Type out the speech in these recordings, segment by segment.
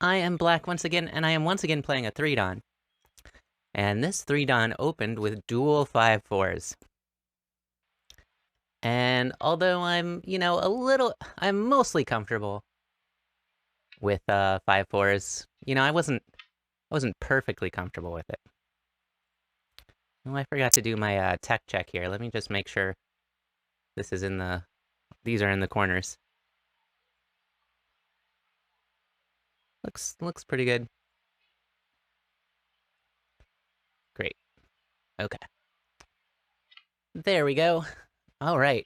I am Black once again, and I am once again playing a 3-dan. And this 3-dan opened with dual 5-4s. And although I'm, I'm mostly comfortable with 5-4s, I wasn't perfectly comfortable with it. Oh, I forgot to do my tech check here. Let me just make sure this is these are in the corners. Looks pretty good. Great. Okay. There we go. All right.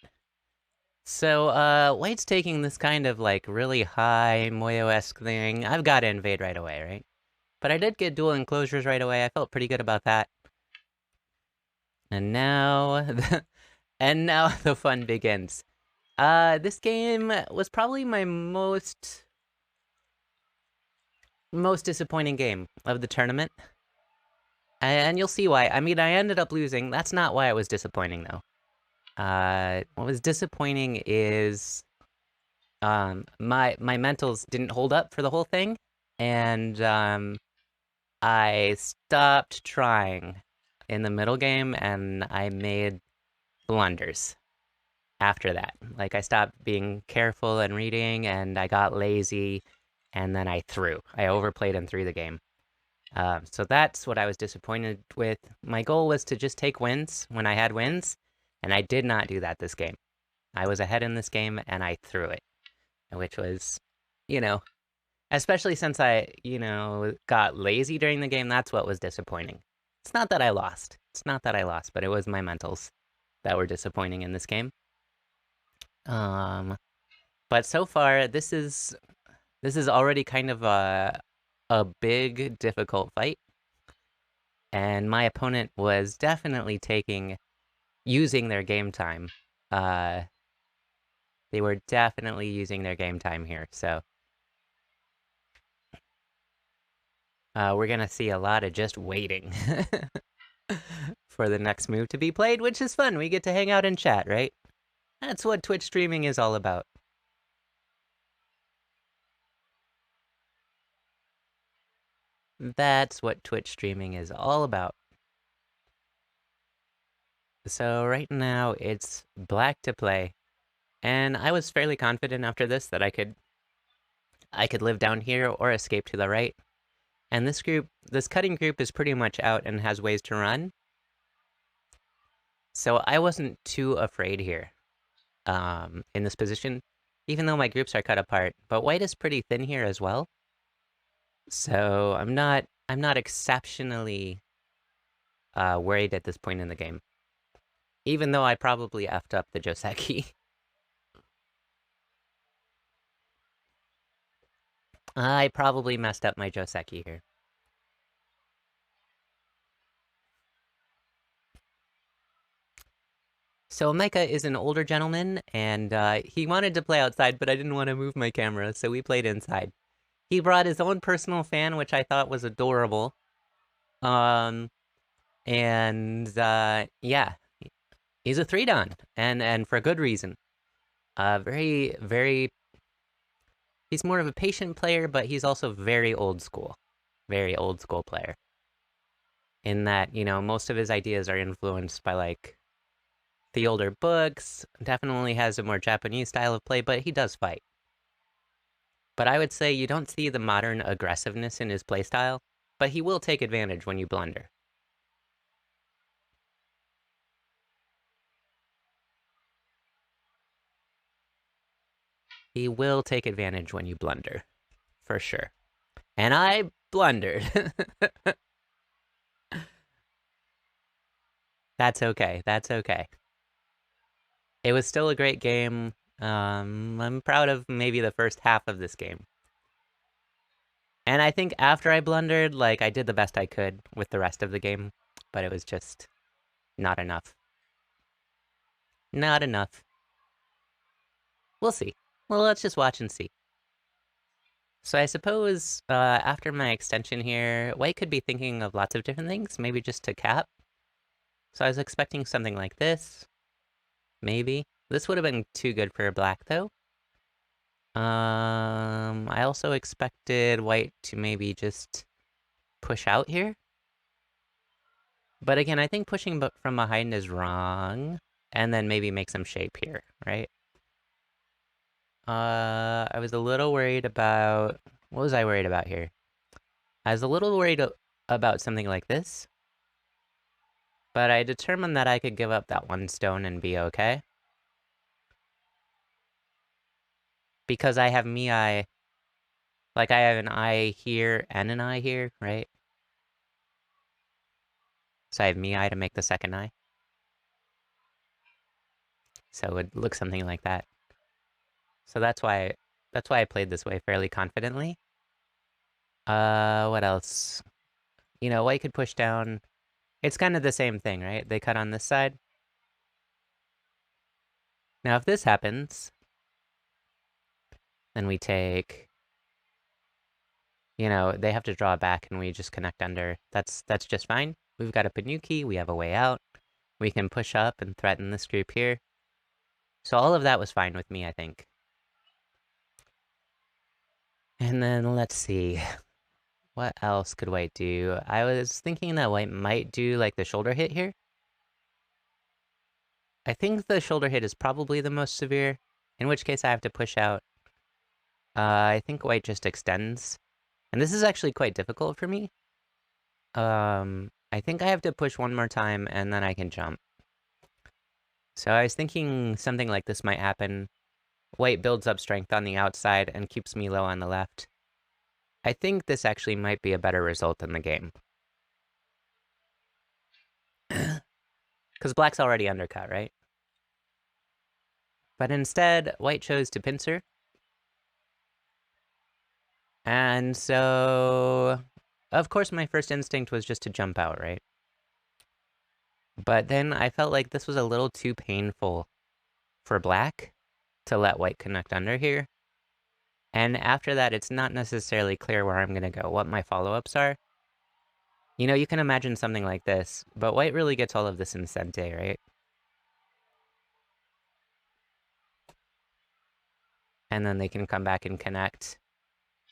So, White's taking this kind of like really high Moyo-esque thing. I've got to invade right away, right? But I did get dual enclosures right away. I felt pretty good about that. And now, and now the fun begins. This game was probably my most disappointing game of the tournament. And you'll see why. I mean, I ended up losing. That's not why it was disappointing, though. What was disappointing is my mentals didn't hold up for the whole thing, and I stopped trying in the middle game, and I made blunders after that. Like, I stopped being careful and reading, and I got lazy, and then I threw. I overplayed and threw the game. So that's what I was disappointed with. My goal was to just take wins when I had wins, and I did not do that this game. I was ahead in this game, and I threw it, which was, you know, especially since I, got lazy during the game. That's what was disappointing. It's not that I lost. It's not that I lost, but it was my mentals that were disappointing in this game. Um, but so far, this is already kind of a big, difficult fight, and my opponent was definitely using their game time. Uh, they were definitely using their game time here, so we're gonna see a lot of just waiting for the next move to be played, which is fun. We get to hang out and chat, right? That's what Twitch streaming is all about. That's what Twitch streaming is all about. So right now it's Black to play, and I was fairly confident after this that I could live down here or escape to the right. And this cutting group is pretty much out and has ways to run. So I wasn't too afraid here, in this position, even though my groups are cut apart. But white is pretty thin here as well. So I'm not exceptionally worried at this point in the game. Even though I probably effed up the Joseki. I probably messed up my Joseki here. So Micah is an older gentleman, and he wanted to play outside, but I didn't want to move my camera, so we played inside. He brought his own personal fan, which I thought was adorable. Um, and yeah, he's a 3-dan, and for good reason. Very, very. He's more of a patient player, but he's also very old school player. In that, most of his ideas are influenced by like the older books. Definitely has a more Japanese style of play, but he does fight. But I would say you don't see the modern aggressiveness in his playstyle, but he will take advantage when you blunder. He will take advantage when you blunder, for sure. And I blundered. That's okay. That's okay. It was still a great game. I'm proud of maybe the first half of this game. And I think after I blundered, like, I did the best I could with the rest of the game, but it was just not enough. Not enough. We'll see. Well, let's just watch and see. So I suppose after my extension here, White could be thinking of lots of different things, maybe just to cap. So I was expecting something like this, maybe. This would have been too good for Black, though. I also expected white to maybe just push out here. But again, I think pushing from behind is wrong. And then maybe make some shape here, right? I was a little worried about... What was I worried about here? I was a little worried about something like this. But I determined that I could give up that one stone and be okay. Because I have me eye... Like, I have an eye here and an eye here, right? So I have me eye to make the second eye. So it would look something like that. So that's why I played this way fairly confidently. What else? You know, white could push down. It's kind of the same thing, right? They cut on this side. Now, if this happens, then we take... You know, they have to draw back and we just connect under. That's just fine. We've got a Panuki, we have a way out. We can push up and threaten this group here. So all of that was fine with me, I think. And then let's see. What else could white do? I was thinking that white might do like the shoulder hit here. I think the shoulder hit is probably the most severe, in which case I have to push out. I think white just extends. And this is actually quite difficult for me. I think I have to push one more time and then I can jump. So I was thinking something like this might happen. White builds up strength on the outside and keeps me low on the left. I think this actually might be a better result in the game. Because black's already undercut, right? But instead, white chose to pincer. And so, of course, my first instinct was just to jump out, right? But then I felt like this was a little too painful for black to let white connect under here. And after that, it's not necessarily clear where I'm going to go, what my follow-ups are. You know, you can imagine something like this, but white really gets all of this in Sente, right? And then they can come back and connect.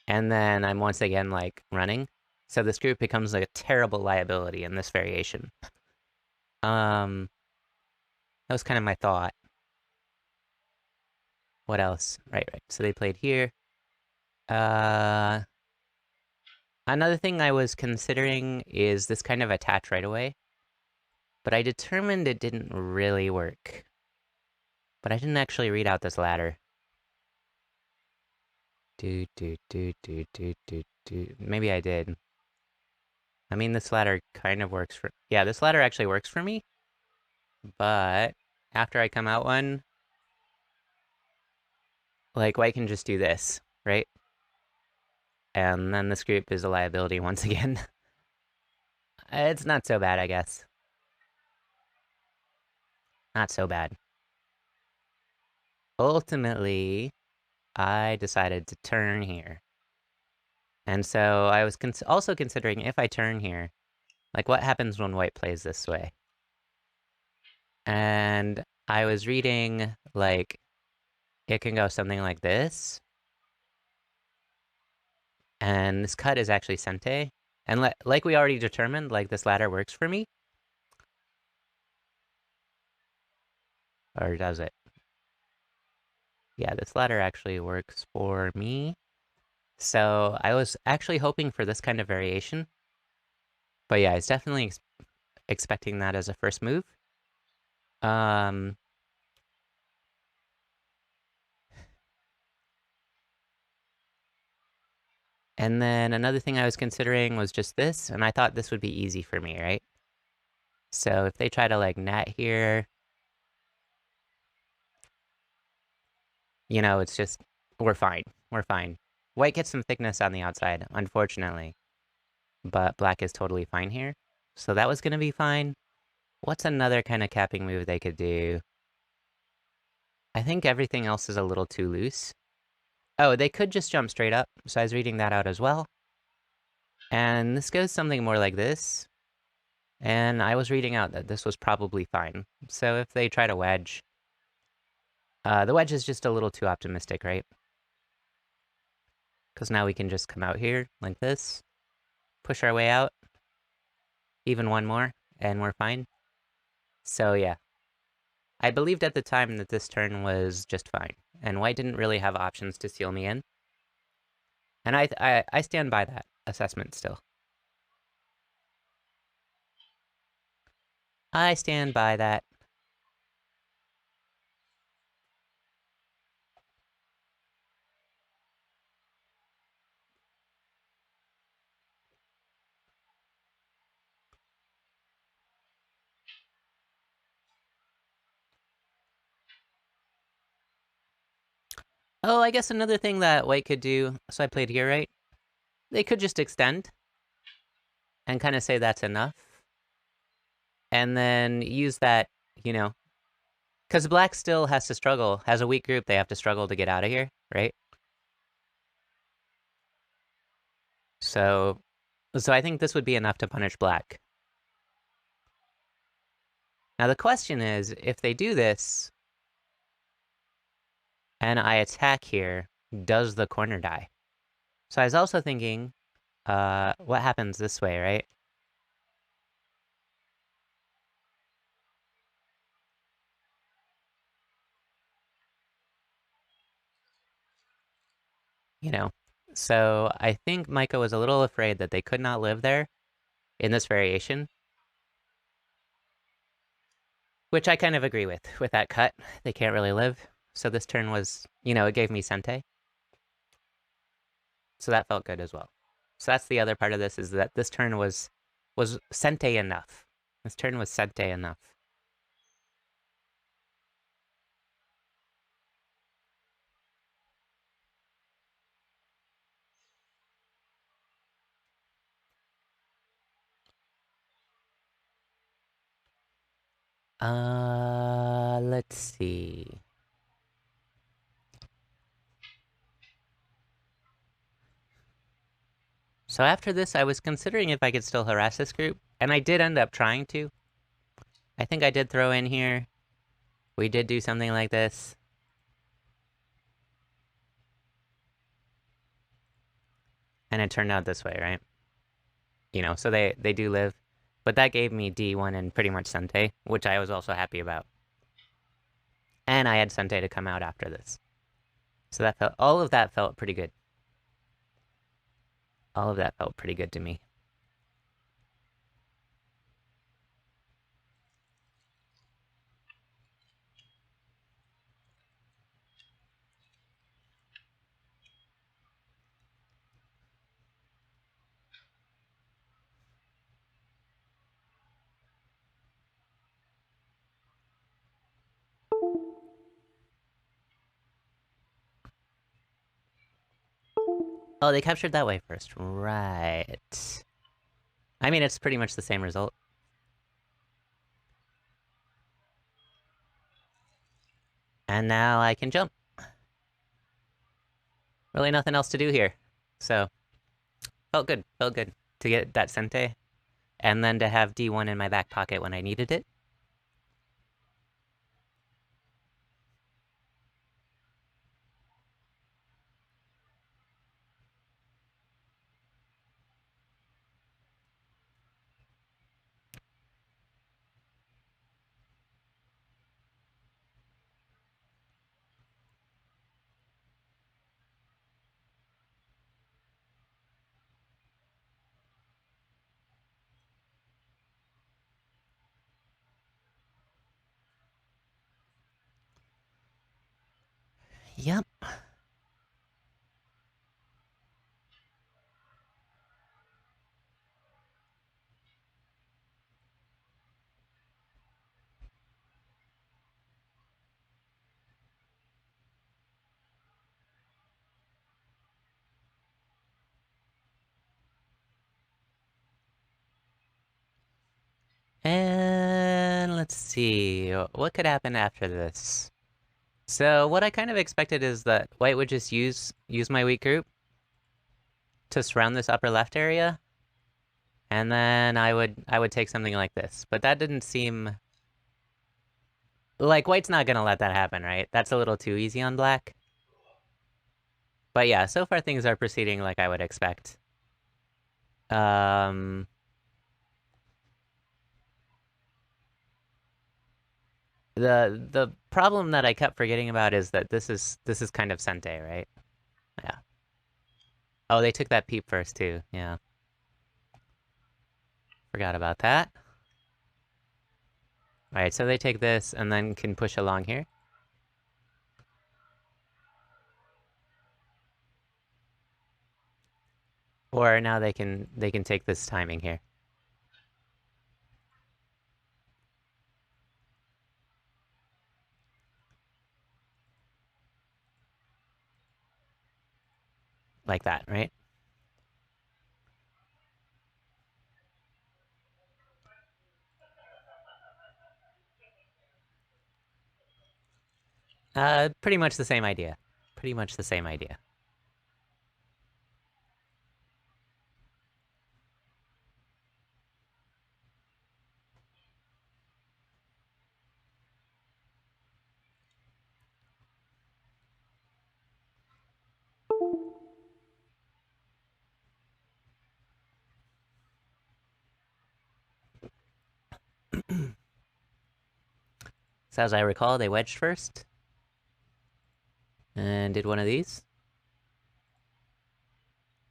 And then I'm once again, like, running. So this group becomes like a terrible liability in this variation. That was kind of my thought. What else? Right. So they played here. Another thing I was considering is this kind of attach right away. But I determined it didn't really work. But I didn't actually read out this ladder. Maybe I did. I mean, this ladder kind of works for... Yeah, this ladder actually works for me. But after I come out one, like, white can just do this, right? And then this group is a liability once again. It's not so bad, I guess. Not so bad. Ultimately, I decided to turn here. And so I was also considering if I turn here, like what happens when white plays this way? And I was reading, like, it can go something like this. And this cut is actually Sente. And like we already determined, like this ladder works for me. Or does it? Yeah, this ladder actually works for me. So I was actually hoping for this kind of variation. But yeah, I was definitely expecting that as a first move. And then another thing I was considering was just this, and I thought this would be easy for me, right? So if they try to, like, nat here, you know, it's just, we're fine. We're fine. White gets some thickness on the outside, unfortunately. But black is totally fine here. So that was going to be fine. What's another kind of capping move they could do? I think everything else is a little too loose. Oh, they could just jump straight up. So I was reading that out as well. And this goes something more like this. And I was reading out that this was probably fine. So if they try to wedge, the wedge is just a little too optimistic, right? Because now we can just come out here like this, push our way out, even one more, and we're fine. So yeah, I believed at the time that this turn was just fine, and white didn't really have options to seal me in. And I stand by that assessment still. I stand by that. Oh, I guess another thing that white could do, so I played here, right? They could just extend and kind of say that's enough. And then use that, you know, because black still has to struggle. Has a weak group, they have to struggle to get out of here, right? So, so I think this would be enough to punish black. Now the question is, if they do this, and I attack here, does the corner die? So I was also thinking, what happens this way, right? You know, so I think Micah was a little afraid that they could not live there in this variation, which I kind of agree with that cut. They can't really live. So this turn was, it gave me Sente. So that felt good as well. So that's the other part of this, is that this turn was Sente enough. This turn was Sente enough. Let's see. So after this, I was considering if I could still harass this group, and I did end up trying to. I think I did throw in here. We did do something like this. And it turned out this way, right? So they do live. But that gave me D1 and pretty much Sente, which I was also happy about. And I had Sente to come out after this. So all of that felt pretty good. All of that felt pretty good to me. Oh, they captured that way first. Right. I mean, it's pretty much the same result. And now I can jump. Really nothing else to do here. So, felt good. Felt good to get that Sente. And then to have D1 in my back pocket when I needed it. Yep. And let's see, what could happen after this? So what I kind of expected is that white would just use my weak group to surround this upper left area, and then I would take something like this. But that didn't seem like white's not gonna let that happen, right? That's a little too easy on black. But yeah, so far things are proceeding like I would expect. Um, the problem that I kept forgetting about is that this is kind of Sente, right? Yeah. Oh, they took that peep first too. Yeah. Forgot about that. All right, so they take this and then can push along here. Or now they can take this timing here. Like that, right? Pretty much the same idea. Pretty much the same idea. So as I recall, they wedged first. And did one of these.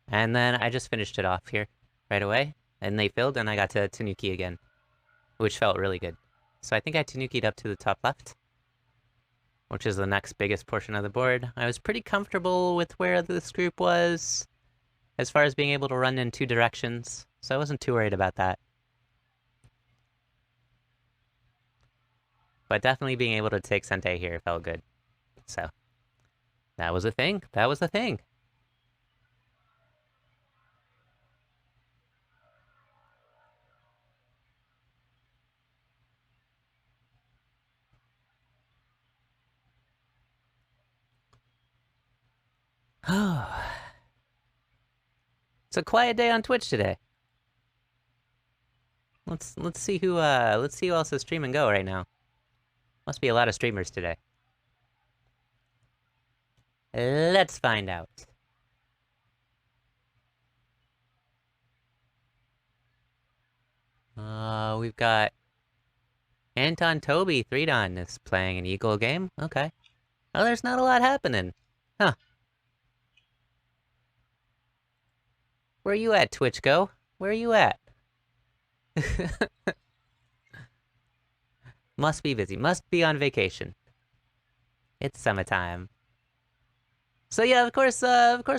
And then I just finished it off here right away. And they filled, and I got to Tanuki again, which felt really good. So I think I Tanuki'd up to the top left, which is the next biggest portion of the board. I was pretty comfortable with where this group was, as far as being able to run in two directions, so I wasn't too worried about that. But definitely being able to take Sente here felt good. So that was a thing. That was the thing. It's a quiet day on Twitch today. Let's see who else is streaming Go right now. Must be a lot of streamers today. Let's find out. We've got Anton Toby 3-don is playing an Eagle game. Okay. Oh, there's not a lot happening. Huh. Where you at, Twitch Go? Where are you at? Must be busy. Must be on vacation. It's summertime. So yeah, of course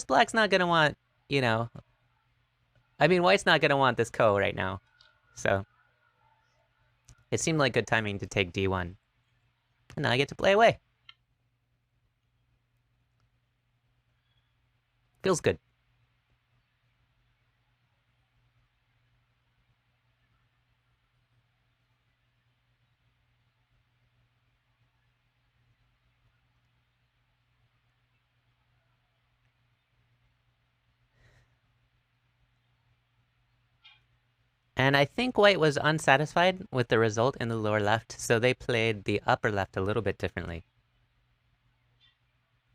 Black's not gonna want, you know... I mean, White's not gonna want this Ko right now. So... It seemed like good timing to take D1. And now I get to play away. Feels good. And I think White was unsatisfied with the result in the lower left, so they played the upper left a little bit differently.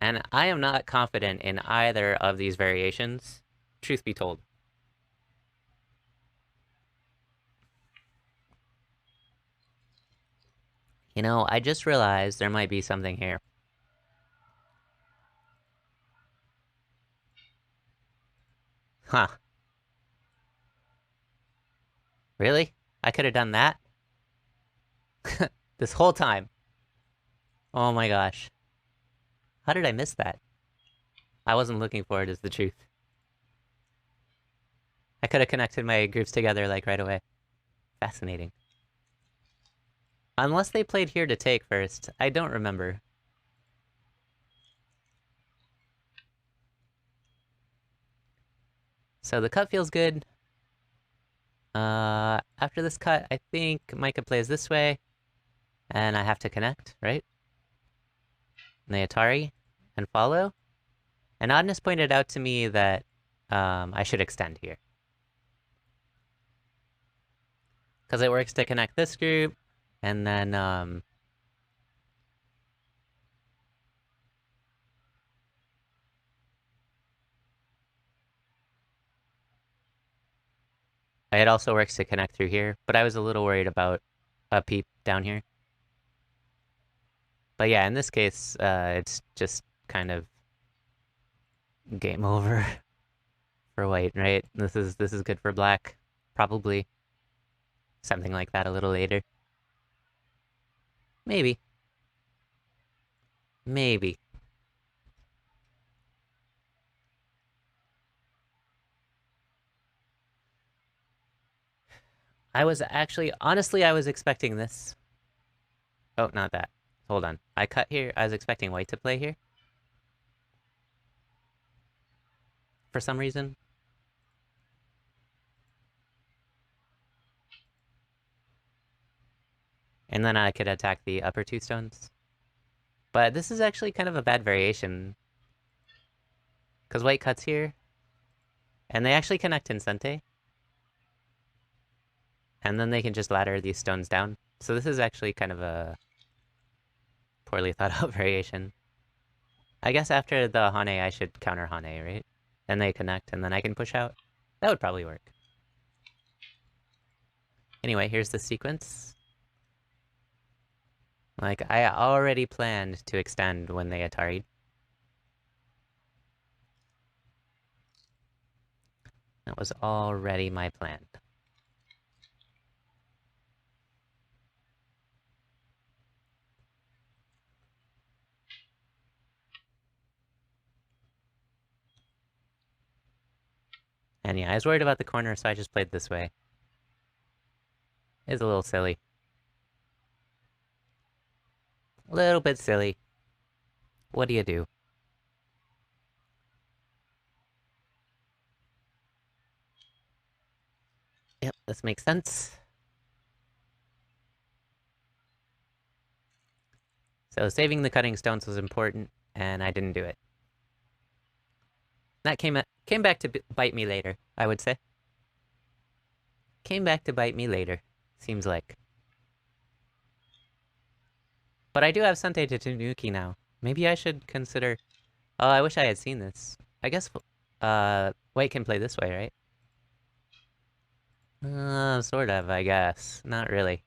And I am not confident in either of these variations, truth be told. You know, I just realized there might be something here. Huh. Really? I could have done that? This whole time. Oh my gosh. How did I miss that? I wasn't looking for it, is the truth. I could have connected my groups together, like, right away. Fascinating. Unless they played here to take first. I don't remember. So the cut feels good. After this cut, I think Micah plays this way. And I have to connect, right? And the Atari and follow. And Oddness pointed out to me that I should extend here. Because it works to connect this group, and then It also works to connect through here, but I was a little worried about a peep down here. But yeah, in this case, it's just kind of game over for white, right? This is good for black. Probably something like that a little later. Maybe. Maybe. I was actually, honestly, I was expecting this. Oh, not that. Hold on. I cut here. I was expecting white to play here. For some reason. And then I could attack the upper two stones. But this is actually kind of a bad variation. Because white cuts here. And they actually connect in Sente. And then they can just ladder these stones down. So this is actually kind of a poorly thought out variation. I guess after the Hane, I should counter Hane, right? And they connect, and then I can push out. That would probably work. Anyway, here's the sequence. Like, I already planned to extend when they Atari. That was already my plan. And yeah, I was worried about the corner, so I just played this way. It's a little silly. A little bit silly. What do you do? Yep, this makes sense. So saving the cutting stones was important, and I didn't do it. That came back to bite me later, I would say. Came back to bite me later, seems like. But I do have Sente to Tanuki now. Maybe I should consider... Oh, I wish I had seen this. I guess, white can play this way, right? Sort of, I guess. Not really.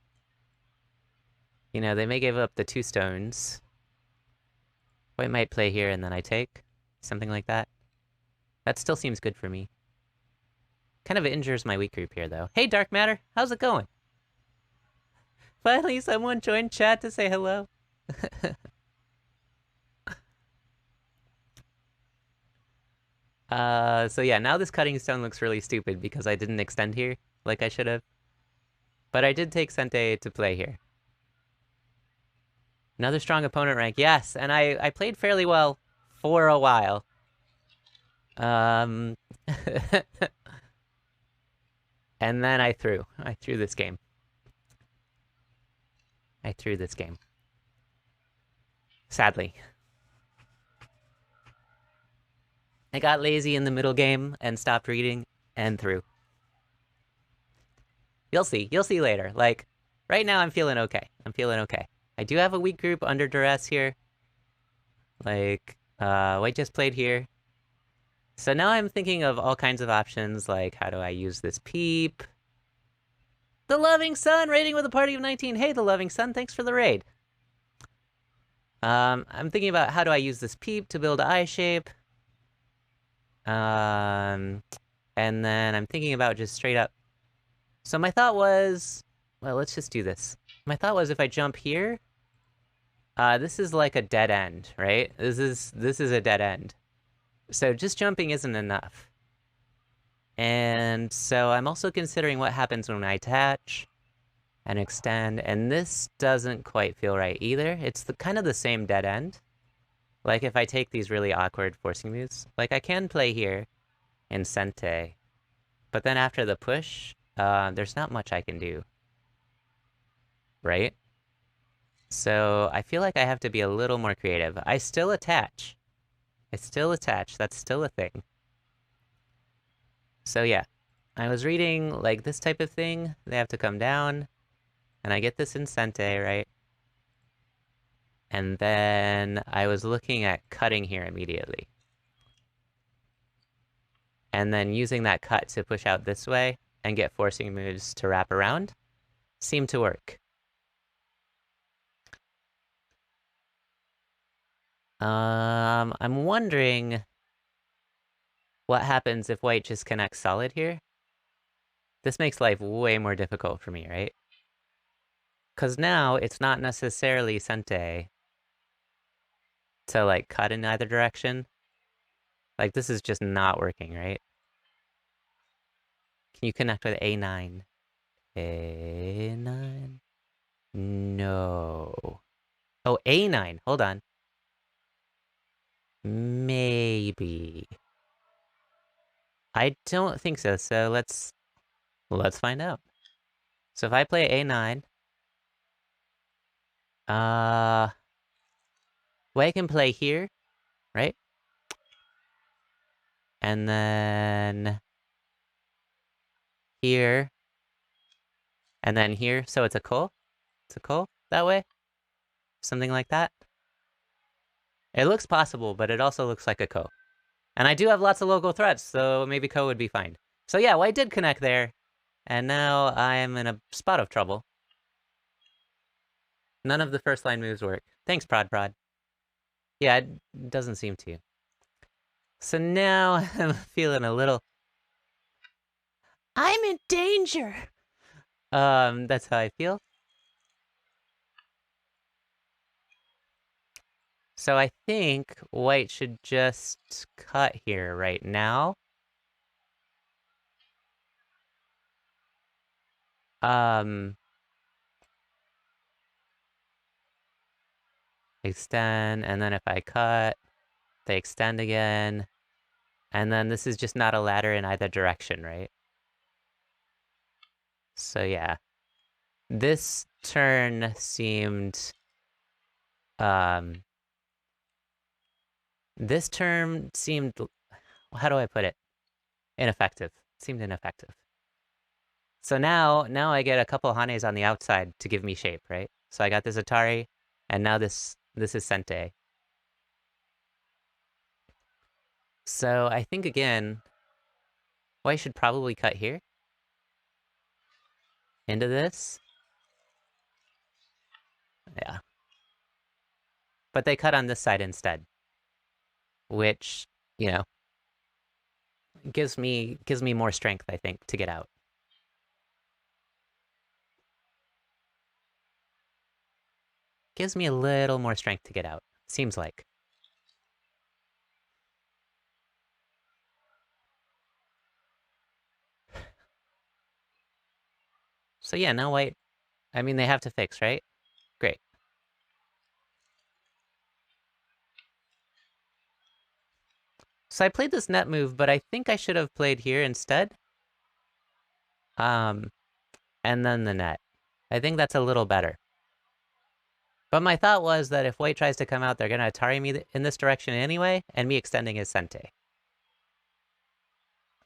You know, they may give up the two stones. White might play here and then I take. Something like that. That still seems good for me. Kind of injures my weak group here, though. Hey, Dark Matter! How's it going? Finally, someone joined chat to say hello. So yeah, now this cutting stone looks really stupid because I didn't extend here like I should have. But I did take Sente to play here. Another strong opponent rank, yes, and I played fairly well for a while. And then I threw this game. I threw this game. Sadly. I got lazy in the middle game and stopped reading and threw. You'll see later. Like, right now I'm feeling okay. I do have a weak group under duress here. Like, white just played here. So now I'm thinking of all kinds of options, like how do I use this peep? The Loving Sun raiding with a party of 19. Hey, The Loving Sun, thanks for the raid. I'm thinking about how do I use this peep to build eye shape. And then I'm thinking about just straight up. So my thought was, well, let's just do this. My thought was if I jump here, this is like a dead end, right? This is a dead end. So just jumping isn't enough. And so I'm also considering what happens when I attach and extend, and this doesn't quite feel right either. It's kind of the same dead end. Like if I take these really awkward forcing moves, like I can play here in Sente, but then after the push, there's not much I can do. Right? So I feel like I have to be a little more creative. I still attach. That's still a thing. So yeah, I was reading like this type of thing. They have to come down, and I get this in Sente, right? And then I was looking at cutting here immediately. And then using that cut to push out this way. and get forcing moves to wrap around seem to work. I'm wondering what happens if white just connects solid here. This makes life way more difficult for me, right? Because now it's not necessarily sente to like cut in either direction. Like this is just not working, right? Can you connect with A9? A9? No. Oh, A9. Hold on. Maybe. I don't think so. So let's find out. So if I play A9, well, I can play here, right? And then here, and then here. So it's a ko. It's a ko that way. Something like that. It looks possible, but it also looks like a ko. And I do have lots of local threats, so maybe ko would be fine. So yeah, white did connect there, and now I am in a spot of trouble. None of the first line moves work. Thanks, Prod Prod. Yeah, it doesn't seem to. So now I'm feeling a little... I'm in danger! That's how I feel. So I think white should just cut here right now. Extend, and then if I cut, they extend again. And then this is just not a ladder in either direction, right? So yeah. This turn seemed... This turn seemed... How do I put it? Ineffective. Seemed ineffective. So now I get a couple Hanes on the outside to give me shape, right? So I got this Atari, and now this is Sente. So I think again, well, I should probably cut here into this. Yeah. But they cut on this side instead, which, you know, gives me more strength, I think, to get out. Gives me a little more strength to get out, seems like. So yeah, now white, I mean, they have to fix, right? Great. So I played this net move, but I think I should have played here instead. And then the net. I think that's a little better. But my thought was that if white tries to come out, they're going to Atari me in this direction anyway, and me extending is Sente.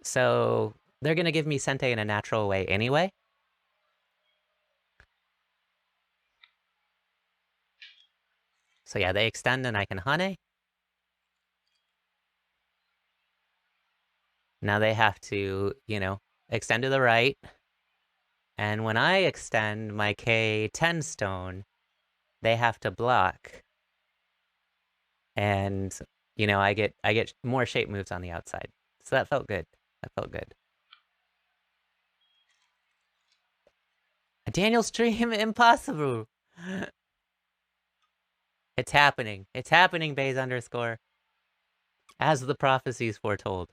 So they're going to give me Sente in a natural way anyway. So yeah, they extend and I can Hane. Now they have to, you know, extend to the right. And when I extend my K10 stone, they have to block. And, you know, I get more shape moves on the outside. So that felt good. That felt good. A Daniel stream? Impossible. It's happening. It's happening, Bays underscore. As the prophecies foretold.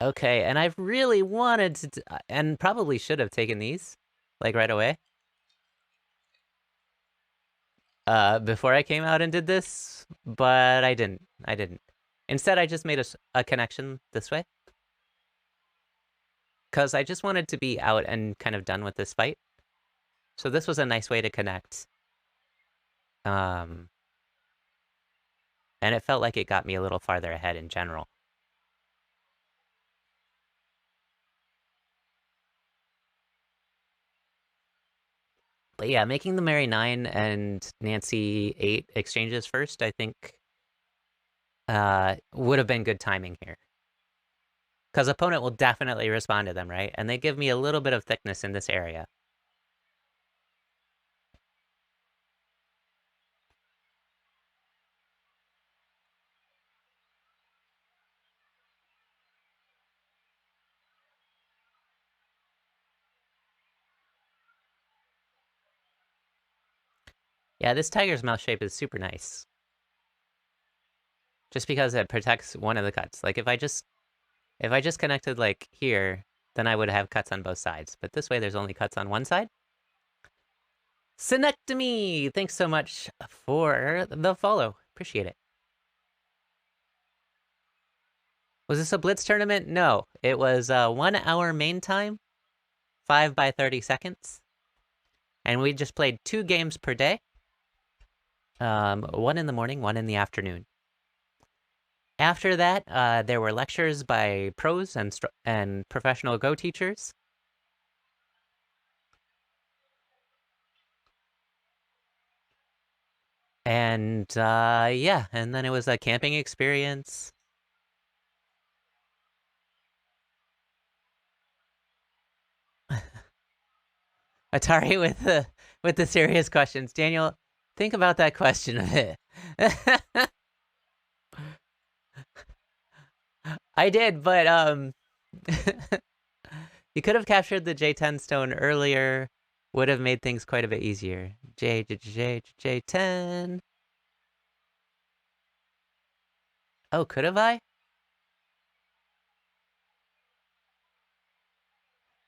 Okay, and I've really wanted to, and probably should have taken these, like right away. Before I came out and did this, but I didn't. I didn't. Instead, I just made a connection this way. Because I just wanted to be out and kind of done with this fight. So this was a nice way to connect. And it felt like it got me a little farther ahead in general. But yeah, making the Mary 9 and Nancy 8 exchanges first, I think would have been good timing here. Because opponent will definitely respond to them, right? And they give me a little bit of thickness in this area. Yeah, this tiger's mouth shape is super nice. Just because it protects one of the cuts. Like if I just connected like here, then I would have cuts on both sides. But this way there's only cuts on one side. Synectomy! Thanks so much for the follow. Appreciate it. Was this a blitz tournament? No. It was 1 hour main time, 5 by 30 seconds. And we just played 2 games per day. One in the morning, one in the afternoon. After that, there were lectures by pros and professional Go teachers. And yeah, and then it was a camping experience. Atari with the serious questions. Daniel, think about that question a bit. I did, but you could have captured the J10 stone earlier. Would have made things quite a bit easier. J10. Oh, could have I?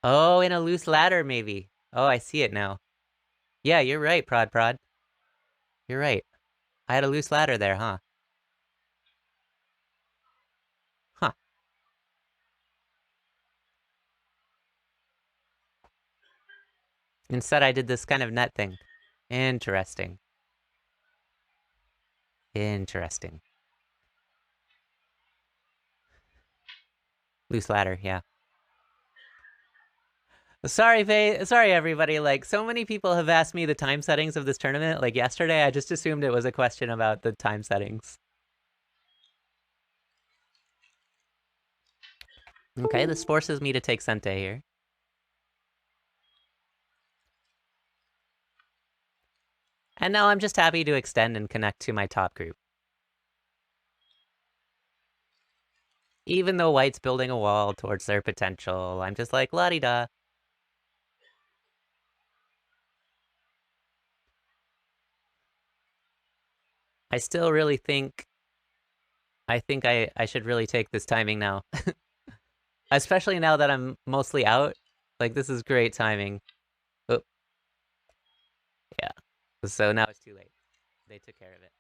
Oh, in a loose ladder, maybe. Oh, I see it now. Yeah, you're right, Prod. You're right. I had a loose ladder there, huh? Huh. Instead, I did this kind of net thing. Interesting. Interesting. Loose ladder, yeah. Sorry, Faye. Sorry, everybody. Like, so many people have asked me the time settings of this tournament. Like, yesterday, I just assumed it was a question about the time settings. Okay, this forces me to take Sente here. And now I'm just happy to extend and connect to my top group. Even though White's building a wall towards their potential, I'm just like, la-di-da. I still really think... I should really take this timing now. Especially now that I'm mostly out. Like, this is great timing. Oh, yeah. So now it's too late. They took care of it.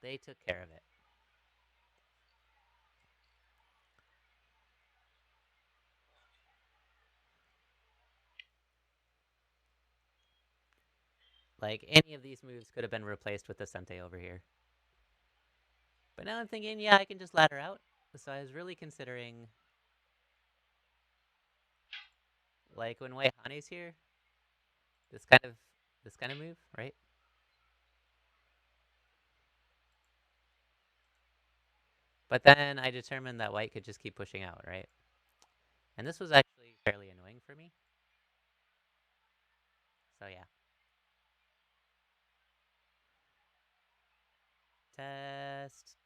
They took care of it. Like, any of these moves could have been replaced with the Sente over here. But now I'm thinking, yeah, I can just ladder out. So I was really considering... Like, when Wei Hane's here, this kind of move, right? But then I determined that White could just keep pushing out, right? And this was actually fairly annoying for me. So yeah.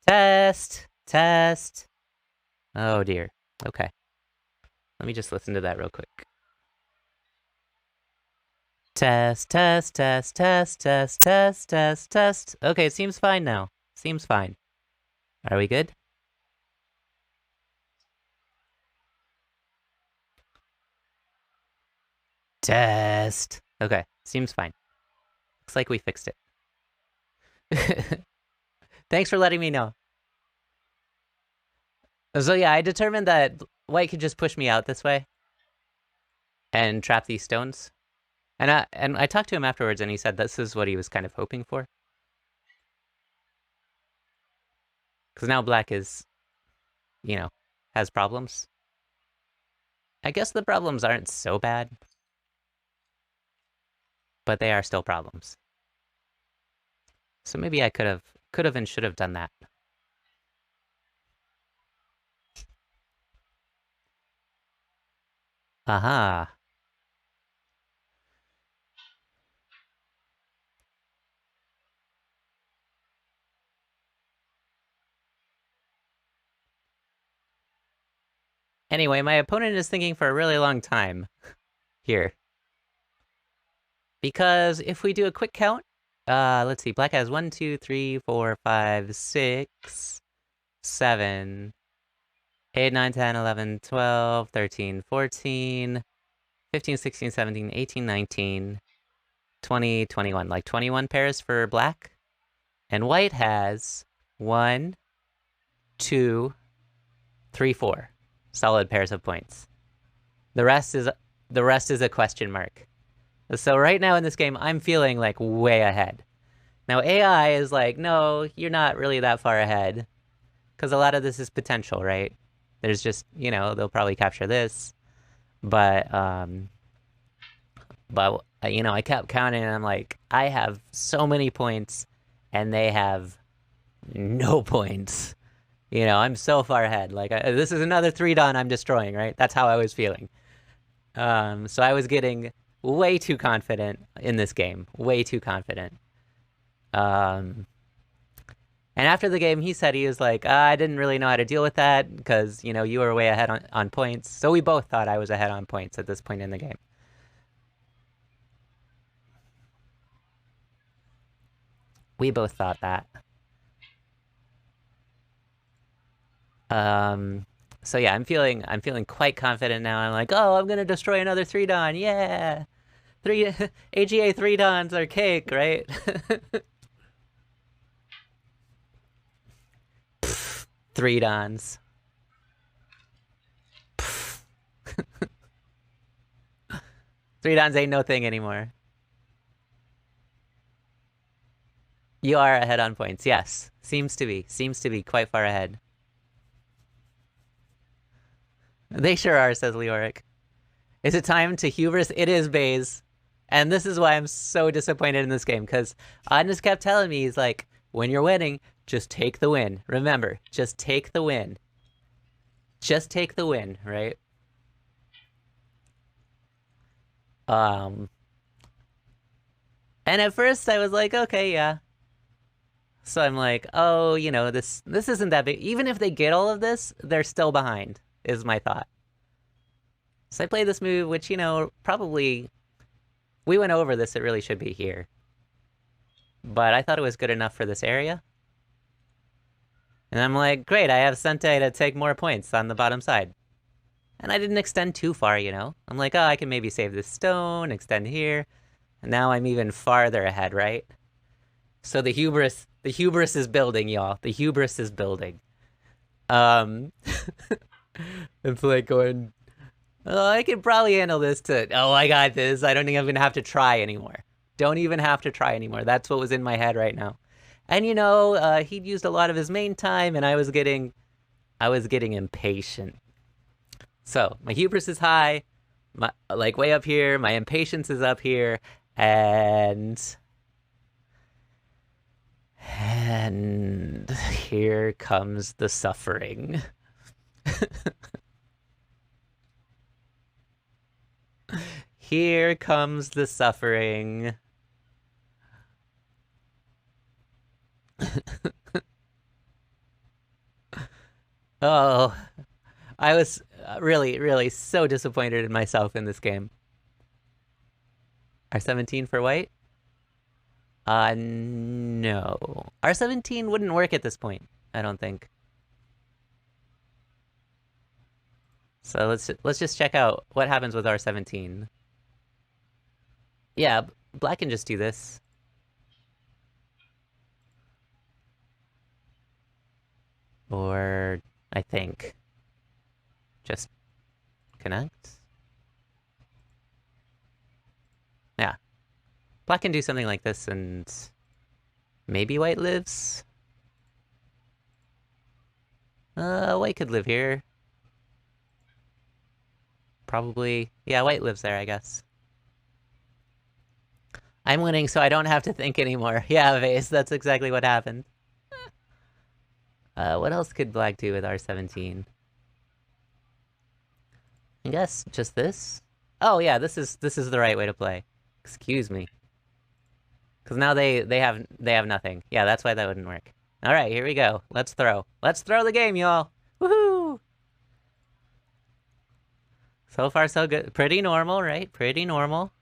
Test. Oh dear. Okay. Let me just listen to that real quick. Test. Okay, it seems fine now. Seems fine. Are we good? Test. Okay, seems fine. Looks like we fixed it. Thanks for letting me know. So yeah, I determined that White could just push me out this way and trap these stones. And I talked to him afterwards, and he said this is what he was kind of hoping for. Because now Black is, you know, has problems. I guess the problems aren't so bad, but they are still problems. So maybe I could have Could have and should have done that. Aha. Anyway, my opponent is thinking for a really long time here. Because if we do a quick count, let's see, black has 1, 2, 3, 4, 5, 6, 7, 8, 9, 10, 11, 12, 13, 14, 15, 16, 17, 18, 19, 20, 21. Like 21 pairs for black. And white has 1, 2, 3, 4 solid pairs of points. The rest is a question mark. So right now in this game, I'm feeling like way ahead. Now AI is like, no, you're not really that far ahead. Because a lot of this is potential, right? There's just, they'll probably capture this. But I kept counting and I'm like, I have so many points and they have no points. I'm so far ahead. Like, this is another 3-don I'm destroying, right? That's how I was feeling. So I was getting way too confident in this game. Way too confident. And after the game, he said he was like, I didn't really know how to deal with that because, you were way ahead on points. So we both thought I was ahead on points at this point in the game. We both thought that. So yeah, I'm feeling quite confident now. I'm like, oh, I'm gonna destroy another 3-don. Yeah. AGA 3-dons are cake, right? 3-dons. 3-dons ain't no thing anymore. You are ahead on points, yes. Seems to be quite far ahead. They sure are, says Leoric. Is it time to hubris? It is, Baze. And this is why I'm so disappointed in this game, because Adnus kept telling me, he's like, when you're winning, just take the win. Remember, just take the win. Just take the win, right? And at first I was like, okay, yeah. So I'm like, oh, this isn't that big. Even if they get all of this, they're still behind, is my thought. So I played this move, which, probably... We went over this, it really should be here. But I thought it was good enough for this area. And I'm like, great, I have Sente to take more points on the bottom side. And I didn't extend too far, I'm like, oh, I can maybe save this stone, extend here. And now I'm even farther ahead, right? So the hubris is building, y'all. The hubris is building. It's like going, oh, I could probably handle this oh, I got this. I don't even have to try anymore. Don't even have to try anymore. That's what was in my head right now. And he'd used a lot of his main time and I was getting impatient. So my hubris is high, like way up here. My impatience is up here, and here comes the suffering. Here comes the suffering. Oh, I was really, really so disappointed in myself in this game. R17 for white? No. R17 wouldn't work at this point, I don't think. So let's just check out what happens with R17. Yeah, black can just do this. Or, I think, just connect. Yeah. Black can do something like this and maybe white lives. White could live here. Probably. Yeah, white lives there, I guess. I'm winning, so I don't have to think anymore. Yeah, Vase, that's exactly what happened. What else could black do with R17? I guess just this? Oh yeah, this is the right way to play. Excuse me. Because now they have nothing. Yeah, that's why that wouldn't work. All right, here we go. Let's throw. Let's throw the game, y'all. Woohoo! So far, so good. Pretty normal, right? Pretty normal.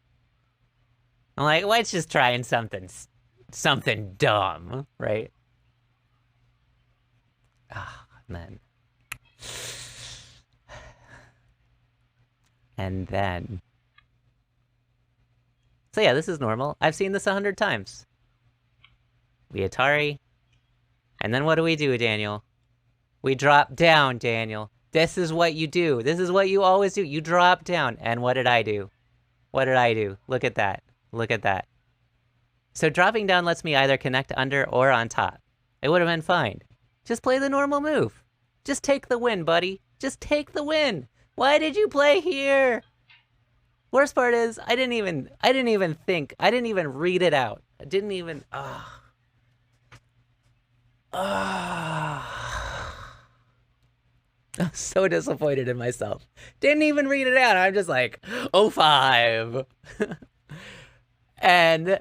I'm like, let's just trying something dumb, right? Ah, man. And then... So yeah, this is normal. I've seen this 100 times. We Atari. And then what do we do, Daniel? We drop down, Daniel. This is what you do. This is what you always do. You drop down. And what did I do? What did I do? Look at that. Look at that. So dropping down lets me either connect under or on top. It would have been fine. Just play the normal move. Just take the win, buddy. Just take the win. Why did you play here? Worst part is, I didn't even think. I didn't even read it out. I didn't even, I'm so disappointed in myself. Didn't even read it out. I'm just like, 05. And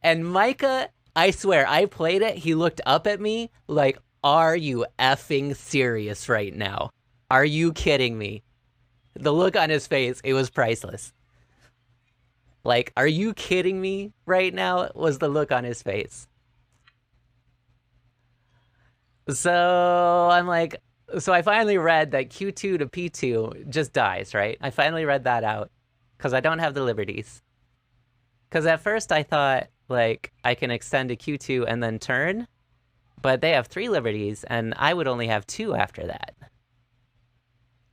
Micah, I swear, I played it. He looked up at me like, are you effing serious right now? Are you kidding me? The look on his face, it was priceless. Like, are you kidding me right now? Was the look on his face. So I'm like, so I finally read that Q2 to P2 just dies, right? I finally read that out because I don't have the liberties. Because at first I thought, like, I can extend to Q2 and then turn, but they have 3 liberties and I would only have 2 after that.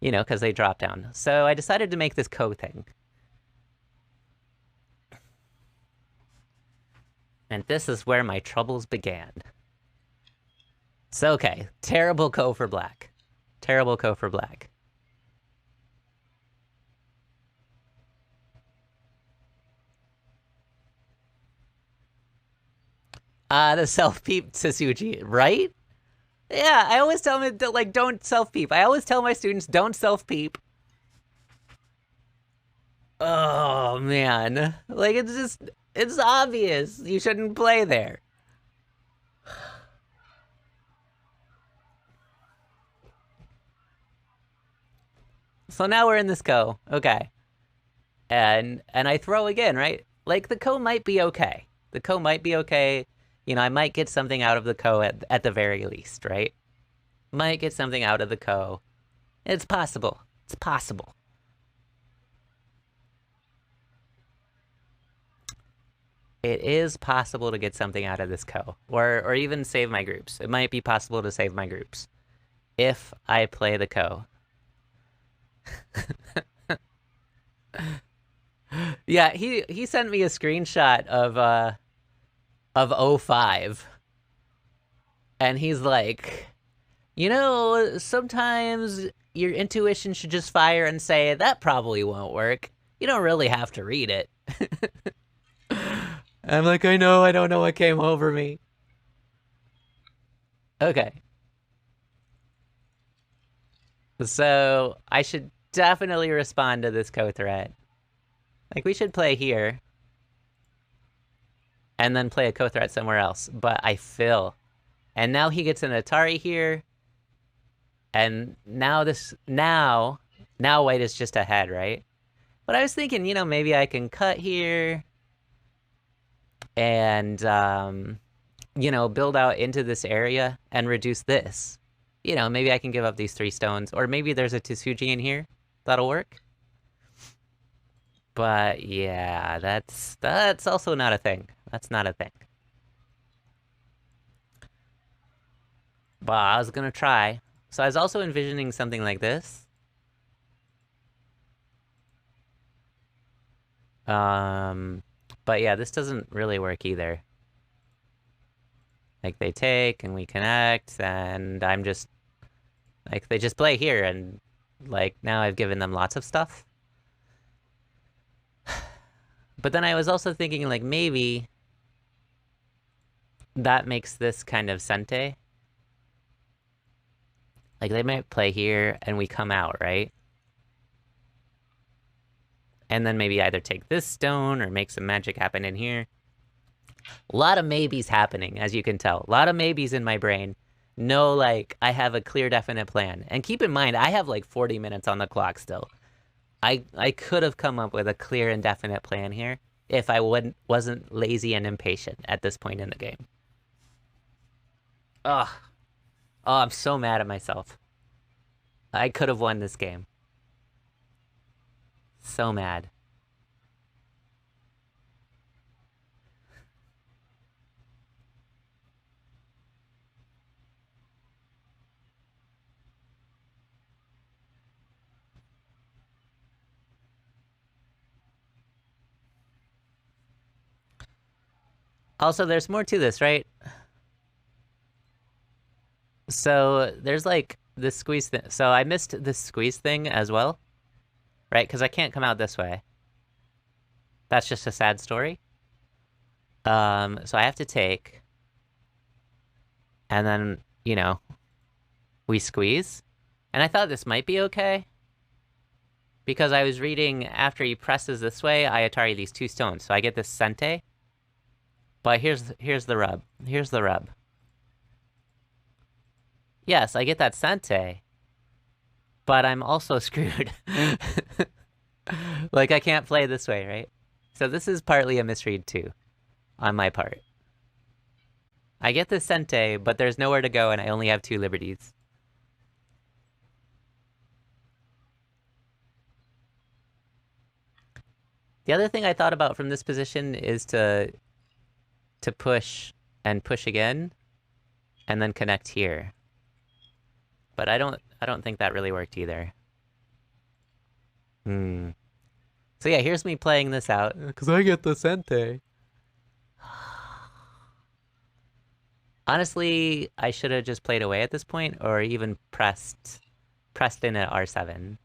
You know, because they drop down. So I decided to make this ko thing. And this is where my troubles began. So, okay. Terrible ko for black. Terrible ko for black. The self-peep Sasuji, right? Yeah, I always tell them, like, don't self-peep. I always tell my students, don't self-peep. Oh, man. Like, it's just, it's obvious. You shouldn't play there. So now we're in this ko. Okay. And I throw again, right? Like, the ko might be okay. The ko might be okay. You know, I might get something out of the ko at the very least, right? Might get something out of the ko. It's possible. It's possible. It is possible to get something out of this ko. Or even save my groups. It might be possible to save my groups. If I play the ko. Yeah, he sent me a screenshot of 05. And he's like, you know, sometimes your intuition should just fire and say, that probably won't work. You don't really have to read it. I'm like, I know, I don't know what came over me. Okay. So, I should definitely respond to this ko threat. Like, we should play here. And then play a ko threat somewhere else. But I fill. And now he gets an Atari here. And now now white is just ahead, right? But I was thinking, you know, maybe I can cut here. And, you know, build out into this area and reduce this. You know, maybe I can give up these 3 stones. Or maybe there's a Tsuji in here. That'll work. But, yeah, that's also not a thing. That's not a thing. But I was gonna try. So I was also envisioning something like this. But yeah, this doesn't really work either. Like, they take, and we connect, and I'm just... Like, they just play here, and, like, now I've given them lots of stuff. But then I was also thinking, like, maybe... that makes this kind of sente. Like, they might play here, and we come out, right? And then maybe either take this stone or make some magic happen in here. A lot of maybes happening, as you can tell. A lot of maybes in my brain. No, like, I have a clear, definite plan. And keep in mind, I have like 40 minutes on the clock still. I could have come up with a clear and definite plan here if I wasn't lazy and impatient at this point in the game. Ugh. Oh, I'm so mad at myself. I could have won this game. So mad. Also, there's more to this, right? So there's like this squeeze thing. So I missed this squeeze thing as well, right? Because I can't come out this way. That's just a sad story. So I have to take, and then, we squeeze. And I thought this might be okay, because I was reading after he presses this way, I Atari these two stones. So I get this Sente. But here's the rub. Here's the rub. Yes, I get that Sente, but I'm also screwed. Like, I can't play this way, right? So this is partly a misread too, on my part. I get the Sente, but there's nowhere to go and I only have 2 liberties. The other thing I thought about from this position is to push and push again and then connect here. But I don't think that really worked either. So yeah, here's me playing this out. Because I get the Sente. Honestly, I should have just played away at this point, or even pressed in at R7.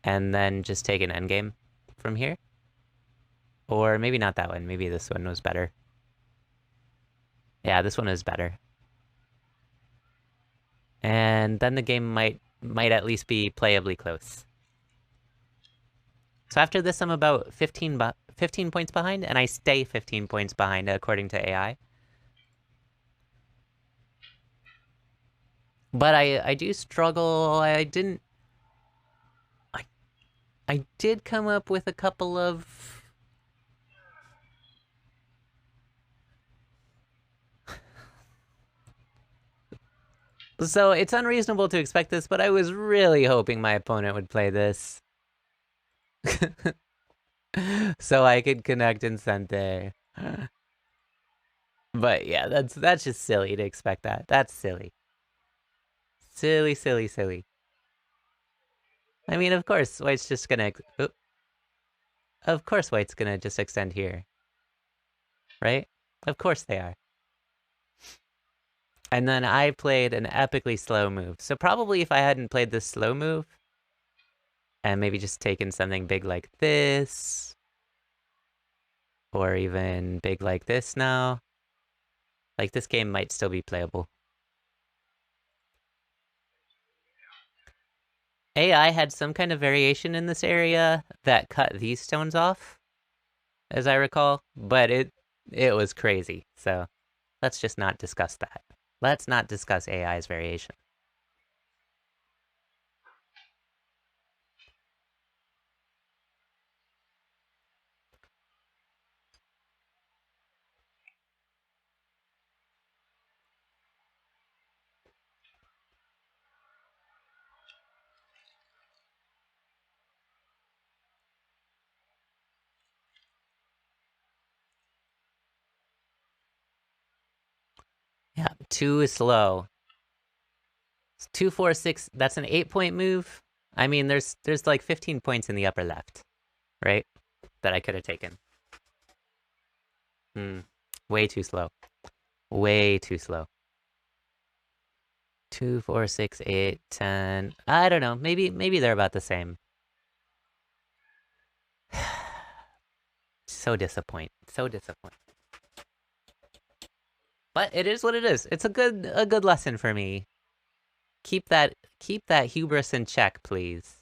And then just take an endgame from here. Or maybe not that one. Maybe this one was better. Yeah, this one is better. And then the game might at least be playably close. So after this, I'm about 15 points behind, and I stay 15 points behind according to AI. But I do struggle. I did come up with a couple of... So it's unreasonable to expect this, but I was really hoping my opponent would play this. So I could connect in Sente. But yeah, that's just silly to expect that. That's silly. Silly, silly, silly. I mean, of course, White's just gonna... Of course White's gonna just extend here. Right? Of course they are. And then I played an epically slow move. So probably if I hadn't played this slow move, and maybe just taken something big like this, or even big like this now, like, this game might still be playable. AI had some kind of variation in this area that cut these stones off, as I recall, but it was crazy. So let's just not discuss that. Let's not discuss AI's variation. Yeah, too slow. 2, 4, 6. That's an 8-point move. I mean, there's like 15 points in the upper left, right? That I could have taken. Way too slow. Way too slow. 2, 4, 6, 8, 10. I don't know. Maybe they're about the same. So disappointing. So disappointing. But it is what it is. It's a good lesson for me. Keep that hubris in check, please.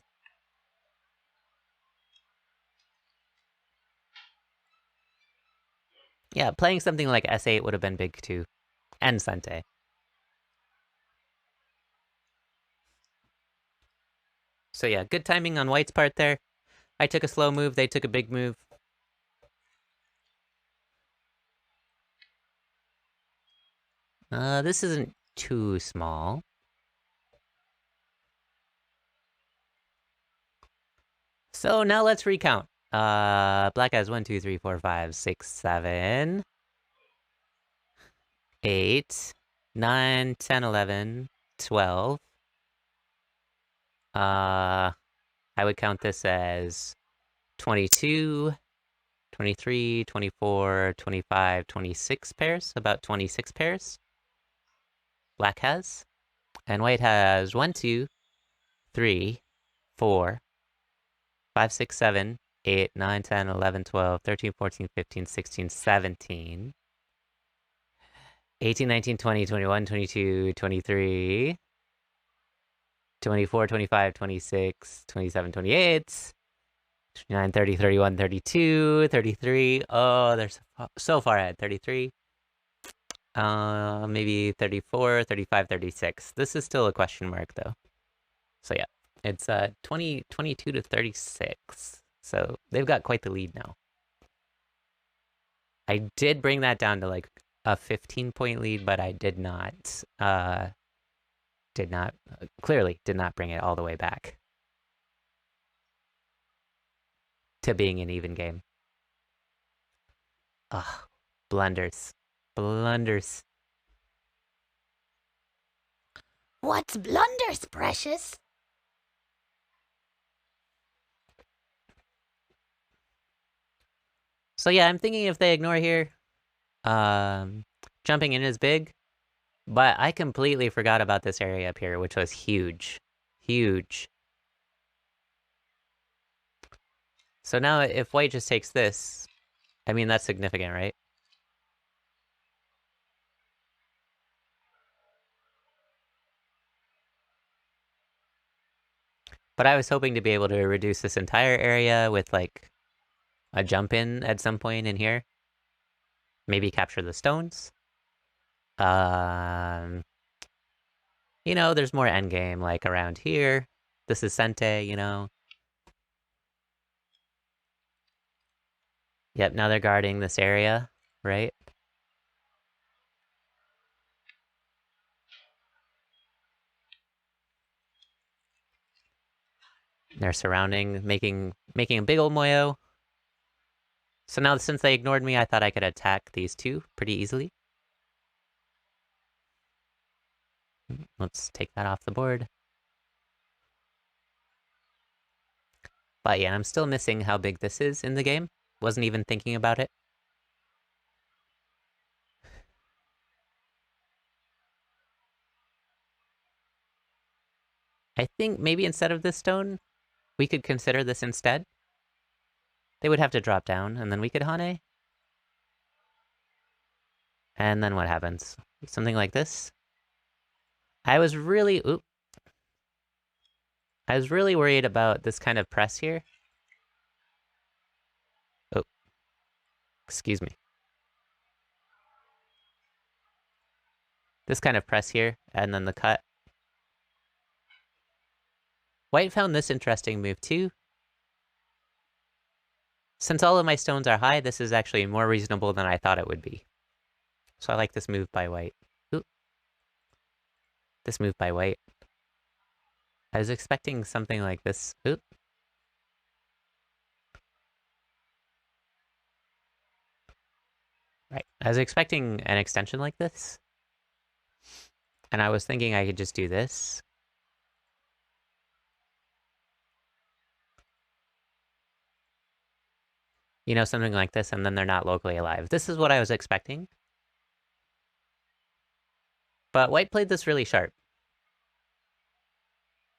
Yeah, playing something like S8 would have been big too. And Sente. So yeah, good timing on White's part there. I took a slow move, they took a big move. This isn't too small. So now let's recount. Black has 1, 2, 3, 4, 5, 6, 7, 8, 9, 10, 11, 12. I would count this as 22, 23, 24, 25, 26 pairs, about 26 pairs. Black has. And White has 1, 2, 3, 4, 5, 6, 7, 8, 9, 10, 11, 12, 13, 14, 15, 16, 17, 18, 19, 20, 21, 22, 23, 24, 25, 26, 27, 28, 29, 30, 31, 32, 33. Oh, they're so far ahead. 33. Maybe 34, 35, 36. This is still a question mark, though. So yeah, it's 22 to 36. So they've got quite the lead now. I did bring that down to like a 15-point lead, but I clearly did not bring it all the way back to being an even game. Ugh, blunders. Blunders. What's blunders, precious? So yeah, I'm thinking if they ignore here, jumping in is big, but I completely forgot about this area up here, which was huge. Huge. So now if White just takes this, I mean, that's significant, right? But I was hoping to be able to reduce this entire area with like a jump in at some point in here. Maybe capture the stones. You know, there's more endgame like around here. This is Sente, you know. Yep, now they're guarding this area, right? They're surrounding, making a big old moyo. So now since they ignored me, I thought I could attack these two pretty easily. Let's take that off the board. But yeah, I'm still missing how big this is in the game. Wasn't even thinking about it. I think maybe instead of this stone, we could consider this instead. They would have to drop down, and then we could Hane. And then what happens? Something like this. I was really worried about this kind of press here. Oh, excuse me. This kind of press here, and then the cut. White found this interesting move too. Since all of my stones are high, this is actually more reasonable than I thought it would be. So I like this move by White. Ooh. This move by White. I was expecting something like this. Ooh. Right. I was expecting an extension like this. And I was thinking I could just do this. You know, something like this, and then they're not locally alive. This is what I was expecting. But White played this really sharp.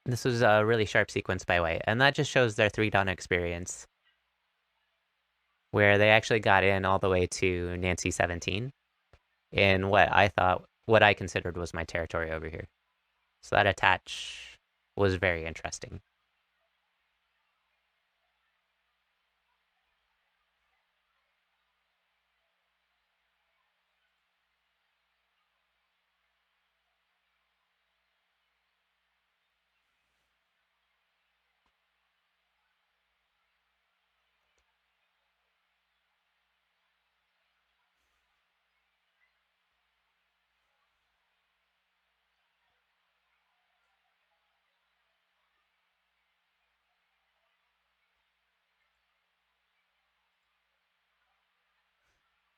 This was a really sharp sequence by White, and that just shows their 3-dawn experience. Where they actually got in all the way to Nancy 17. in what I considered was my territory over here. So that attach was very interesting.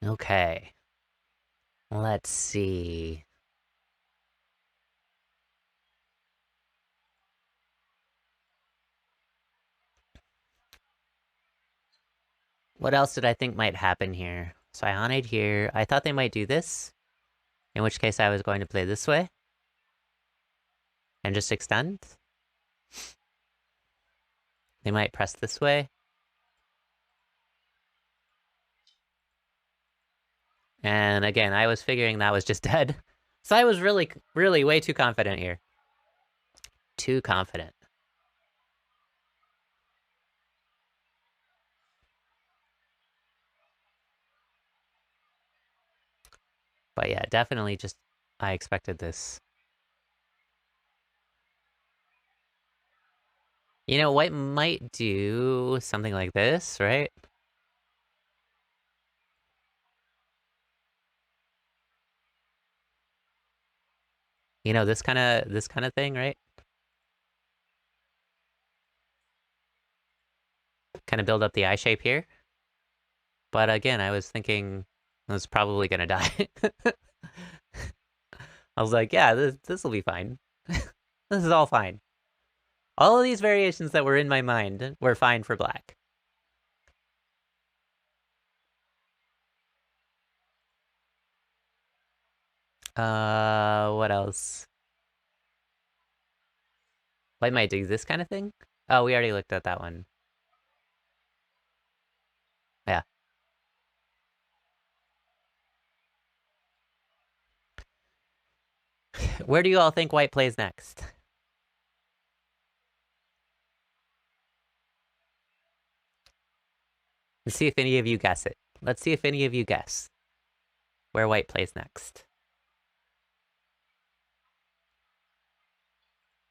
Okay. Let's see. What else did I think might happen here? So I Ionade here. I thought they might do this, in which case I was going to play this way and just extend. They might press this way. And again, I was figuring that was just dead. So I was really, really way too confident here. Too confident. But yeah, definitely just, I expected this. You know, white might do something like this, right? You know, this kind of thing, right? Kind of build up the eye shape here. But again, I was thinking I was probably gonna die. I was like, yeah, this will be fine. This is all fine. All of these variations that were in my mind were fine for black. What else? White might do this kind of thing? Oh, we already looked at that one. Yeah. Where do you all think white plays next? Let's see if any of you guess it. Let's see if any of you guess where white plays next.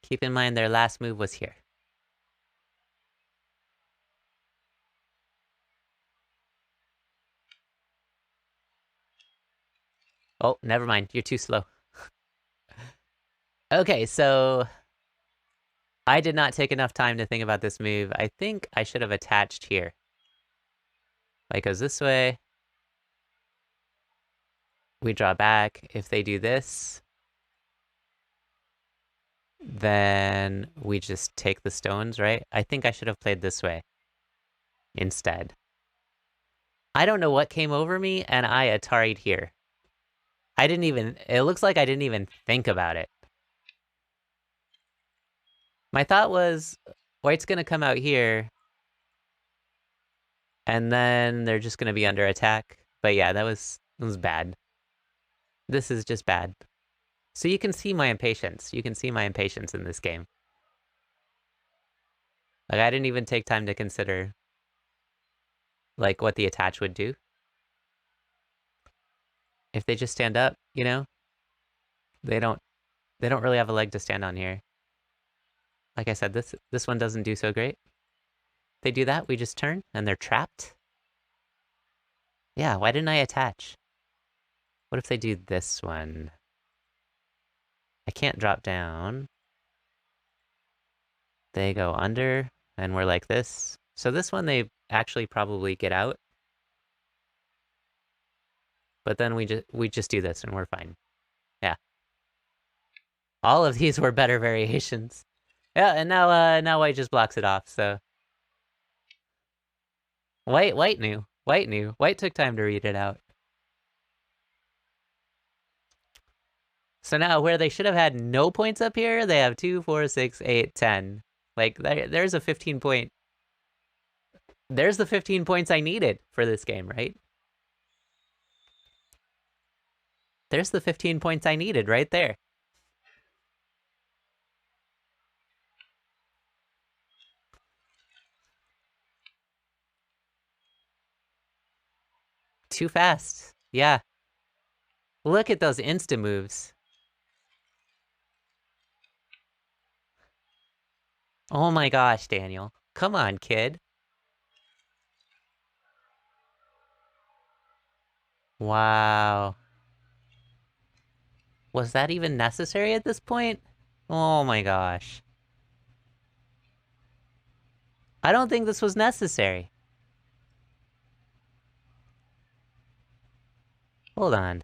Keep in mind their last move was here. Oh, never mind. You're too slow. Okay, so I did not take enough time to think about this move. I think I should have attached here. White goes this way. We draw back. If they do this, then we just take the stones, right? I think I should have played this way instead. I don't know what came over me, and I Atari'd here. It looks like I didn't even think about it. My thought was, white's gonna come out here, and then they're just gonna be under attack. But yeah, that was bad. This is just bad. So you can see my impatience. You can see my impatience in this game. Like, I didn't even take time to consider, like, what the attach would do. If they just stand up, you know? They don't really have a leg to stand on here. Like I said, this one doesn't do so great. If they do that, we just turn, and they're trapped. Yeah, why didn't I attach? What if they do this one? I can't drop down. They go under, and we're like this. So this one, they actually probably get out. But then we just do this, and we're fine. Yeah. All of these were better variations. Yeah, and now white just blocks it off, so. White knew. White knew. White took time to read it out. So now where they should have had no points up here, they have 2, 4, 6, 8, 10. Like, there's a 15 point. There's the 15 points I needed for this game, right? There's the 15 points I needed right there. Too fast. Yeah. Look at those insta moves. Oh my gosh, Daniel. Come on, kid. Wow. Was that even necessary at this point? Oh my gosh. I don't think this was necessary. Hold on.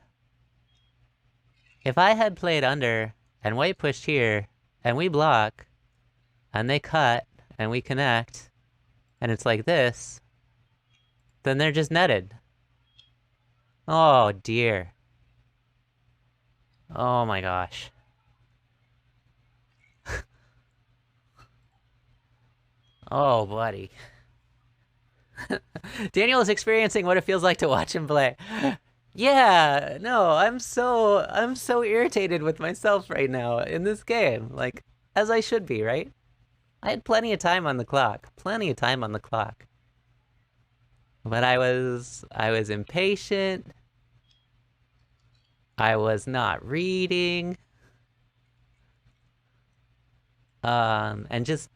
If I had played under, and white pushed here, and we block, and they cut, and we connect, and it's like this, then they're just netted. Oh dear. Oh my gosh. Oh, buddy. Daniel is experiencing what it feels like to watch him play. Yeah, no, I'm so irritated with myself right now in this game. Like, as I should be, right? I had plenty of time on the clock. Plenty of time on the clock. But I was impatient. I was not reading. And just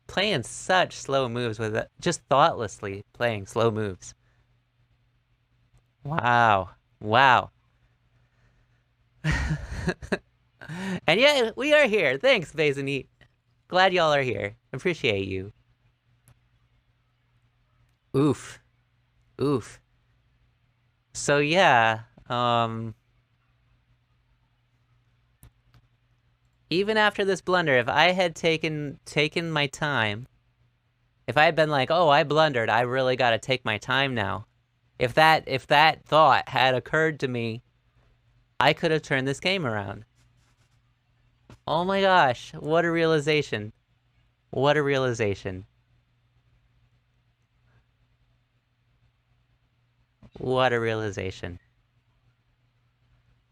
playing such slow moves with it, just thoughtlessly playing slow moves. Wow. Wow. And yeah, we are here. Thanks, Bazanite. Glad y'all are here. Appreciate you. Oof. Oof. So yeah, even after this blunder, if I had taken my time, if I had been like, "Oh, I blundered. I really got to take my time now." If that thought had occurred to me, I could have turned this game around. Oh my gosh, what a realization. What a realization. What a realization.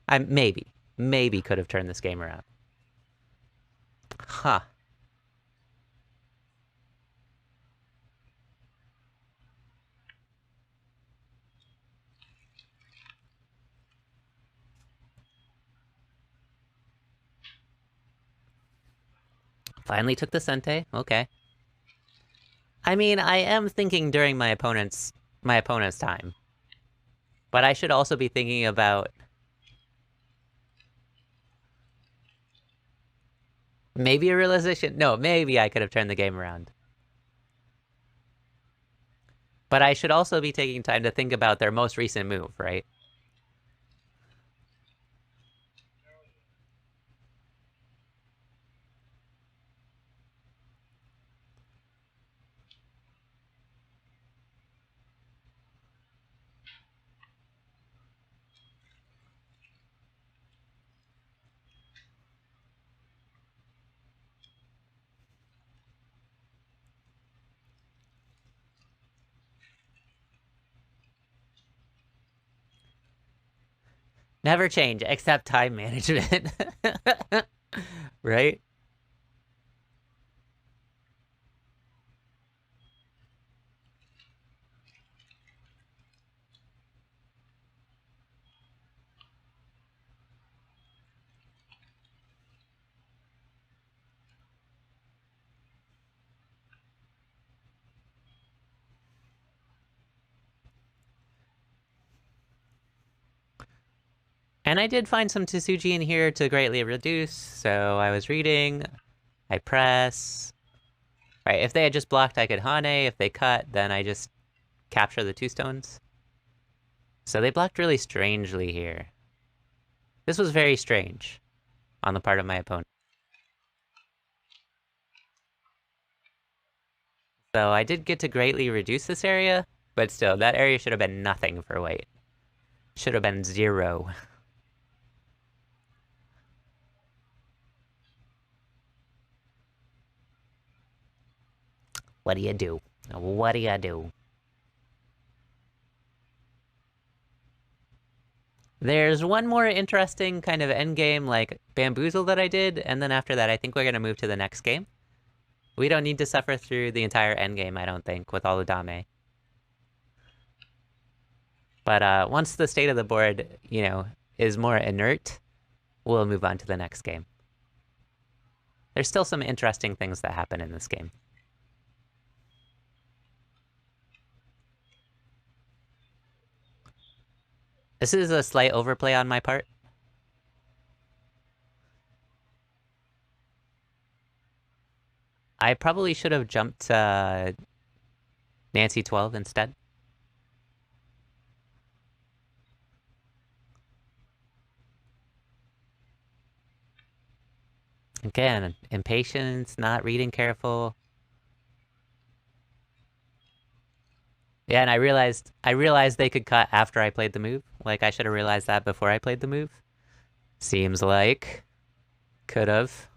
I maybe could have turned this game around. Huh. Finally took the Sente. Okay. I mean, I am thinking during my opponent's time. But I should also be thinking about maybe a realization. No, maybe I could have turned the game around. But I should also be taking time to think about their most recent move, right? Never change except time management. Right? And I did find some Tsuji in here to greatly reduce, so I was reading, I press. Right, if they had just blocked, I could Hane. If they cut, then I just capture the two stones. So they blocked really strangely here. This was very strange on the part of my opponent. So I did get to greatly reduce this area, but still, that area should have been nothing for white. Should have been 0. What do you do? What do you do? There's one more interesting kind of end game, like bamboozle that I did, and then after that, I think we're gonna move to the next game. We don't need to suffer through the entire end game, I don't think, with all the dame. But once the state of the board, is more inert, we'll move on to the next game. There's still some interesting things that happen in this game. This is a slight overplay on my part. I probably should have jumped Nancy 12 instead. Again, impatience, not reading careful. Yeah, and I realized they could cut after I played the move. Like, I should have realized that before I played the move. Seems like. Could have.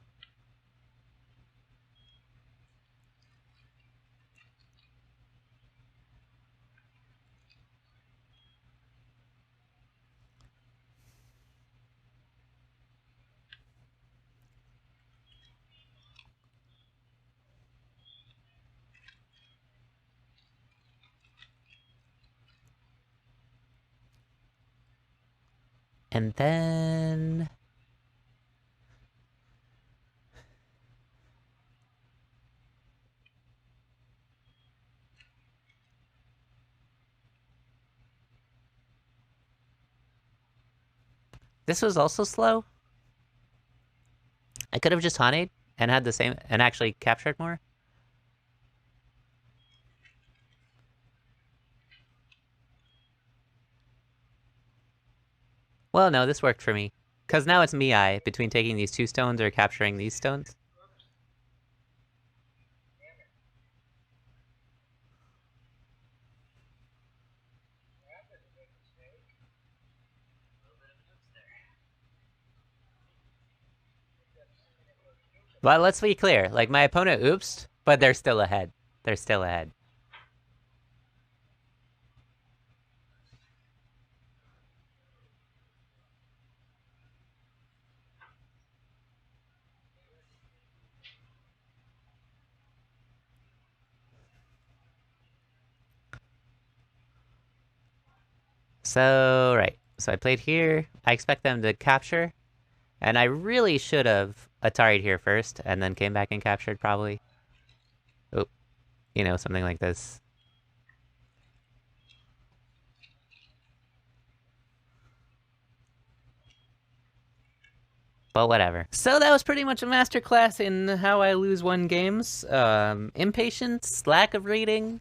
And then... This was also slow. I could have just honeyed and had the same, and actually captured more. Well, no, this worked for me. Because now it's Mii between taking these 2 stones or capturing these stones. But let's be clear, like, my opponent oopsed, but they're still ahead. They're still ahead. So, right. So I played here. I expect them to capture. And I really should have Atari'd here first, and then came back and captured, probably. Oh, something like this. But whatever. So that was pretty much a masterclass in how I lose 1 games. Impatience, lack of reading.